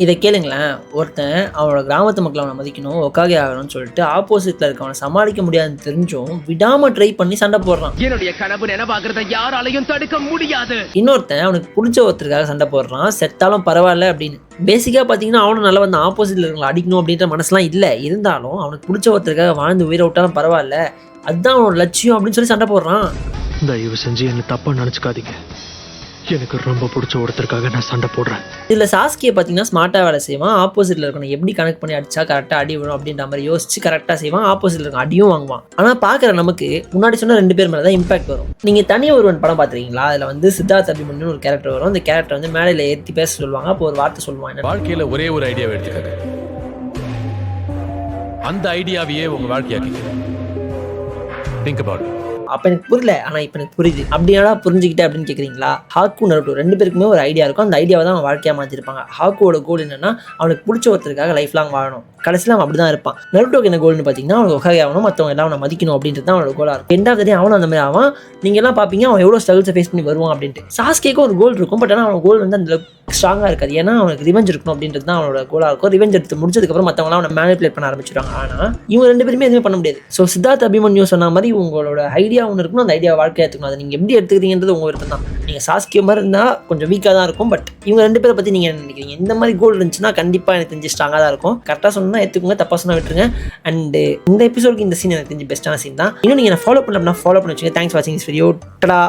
இதை கேளுங்களேன். ஒருத்தன் அவனோட கிராமத்து மக்களை அவனை மதிக்கணும், ஒக்காகே ஆகணும்னு சொல்லிட்டு ஆப்போசிட்ல இருக்கவனை சமாளிக்க முடியாதுன்னு தெரிஞ்சும் விடாம ட்ரை பண்ணி சண்டை போடுறான். என்னுடைய கனவு நினைவாகிறத யாராலையும் தடுக்க முடியாது. இன்னொருத்தன் அவனுக்கு பிடிச்ச ஒருத்தருக்காக சண்டை போடுறான், செத்தாலும் பரவாயில்ல அப்படின்னு. பேசிக்கா பாத்தீங்கன்னா அவனும் நல்லா வந்து ஆப்போசிட்ல இருக்கவங்களை அடிக்கணும் அப்படின்ற மனசுலாம் இல்லை. இருந்தாலும் அவனுக்கு பிடிச்ச ஒருத்தருக்காக வாழ்ந்து உயிரை விட்டாலும் பரவாயில்ல, அதுதான் அவனோட லட்சியம் அப்படின்னு சொல்லி சண்டை போடுறான். தயவு செஞ்சு என்ன தப்பா நினைச்சுக்காதீங்க. எனக்கு ரொம்ப பிடிச்ச ஒருத்தருக்காக நான் சண்டை போடுறேன். இதுல சாஸ்கியை பார்த்தீங்கன்னா ஸ்மார்ட்டாக வேலை செய்வான். ஆப்போசிட்ல இருக்கணும் எப்படி கனெக்ட் பண்ணி அடிச்சா கரெக்டாக அடி விடும் அப்படின்ற மாதிரி யோசிச்சு கரெக்டாக செய்வான். ஆப்போசிட்ல இருக்க அடியும் வாங்குவான். ஆனால் பார்க்குற நமக்கு முன்னாடி சொன்ன 2 பேர் மேலே தான் இம்பாக்ட் வரும். நீங்கள் தனி ஒருவன் படம் பார்த்துருக்கீங்களா? அதில் வந்து சித்தார்த் அபிமன்யுன்னு ஒரு கேரக்டர் வரும். அந்த கேரக்டர் வந்து மேடையில் ஏற்றி பேச சொல்லுவாங்க. அப்போ ஒரு வார்த்தை சொல்லுவாங்க, வாழ்க்கையில ஒரே ஒரு ஐடியாவை எடுத்துக்காங்க, அந்த ஐடியாவையே உங்க வாழ்க்கையாக்கிக்க. Think about it. அப்போ எனக்கு புரியல, ஆனால் இப்போ எனக்கு புரியுது. அப்படின்னா புரிஞ்சுக்கிட்டே அப்படின்னு கேட்குறீங்களா? ஹாக்கு நருட்டோ 2 பேருக்குமே ஒரு ஐடியா இருக்கும். அந்த ஐடியாவை தான் அவன் வாழ்க்கையாக மாற்றிருப்பாங்க. ஹாக்குவோட கோல் என்னன்னா அவனுக்கு பிடிச்ச ஒருத்தருக்காக லைஃப் லாங் வாழணும். கடைசியில் அவன் அப்படி தான் இருப்பான். நருட்டோக்கு என்ன கோல்னு பார்த்தீங்கன்னா அவனுக்கு ஒகாகே ஆகணும், மற்றவங்க எல்லாம் அவனை மதிக்கணும் அப்படின்றது தான் அவனோட கோலாக இருக்கும். எண்ட் ஆஃப் த டே அவனும் அந்த மாதிரி ஆவான். நீங்கள் எல்லாம் பார்ப்பீங்க அவன் எவ்வளோ ஸ்ட்ரகிள்ஸை ஃபேஸ் பண்ணி வருவான் அப்படின்ட்டு. சாஸ்கேக்கும் ஒரு கோல் இருக்கும், பட் ஆனால் அவன் கோல் வந்து அந்த ஸ்ட்ராங்காக இருக்காது. ஏன்னா அவனுக்கு ரிவெஞ்ச் இருக்கணும் அப்படின்றது தான் அவனோட கோலாக இருக்கும். ரிவெஞ்ச் எடுத்து முடிச்சதுக்கப்புறம் மற்றவங்களாம் அவனை மேனிபுலேட் பண்ண ஆரம்பிச்சிடுவாங்க. ஆனால் இவங்க 2 பேருமே எதுவுமே பண்ண முடியாது. ஸோ சித்தார்த் அபிமன்யு சொன்ன மாதிரி உங்களோட ஐடியா ஒன்று இருக்கணும், அந்த ஐடியா வாழ்க்கையை எடுத்துக்கணும். அதை நீங்கள் எப்படி எடுத்துக்கிறீங்கன்றது உங்கள் விருப்பம் தான். நீங்கள் சாஸ்கே மாதிரி இருந்தால் கொஞ்சம் வீக்காக தான் இருக்கும். பட் இவங்க 2 பேரை பற்றி நீங்கள் என்ன நினைக்கிறீங்க? இந்த மாதிரி கோல் இருந்துச்சுன்னா கண்டிப்பாக எனக்கு தெரிஞ்சு ஸ்ட்ராங்காக தான் இருக்கும். கரெக்டாக சொன்னால் எடுத்துக்கோங்க, தப்பாக சொன்னால் விட்டுருங்க. அண்ட் இந்த எபிசோடுக்கு இந்த சீன் எனக்கு தெரிஞ்சு பெஸ்ட்டான சீன் தான். இன்னும் நீங்கள் ஃபாலோ பண்ணல அப்படின்னா ஃபாலோ பண்ணி வச்சுங்க. தேங்க்ஸ் ஃபார் வாட்சிங் திஸ் வீடியோ. டடா.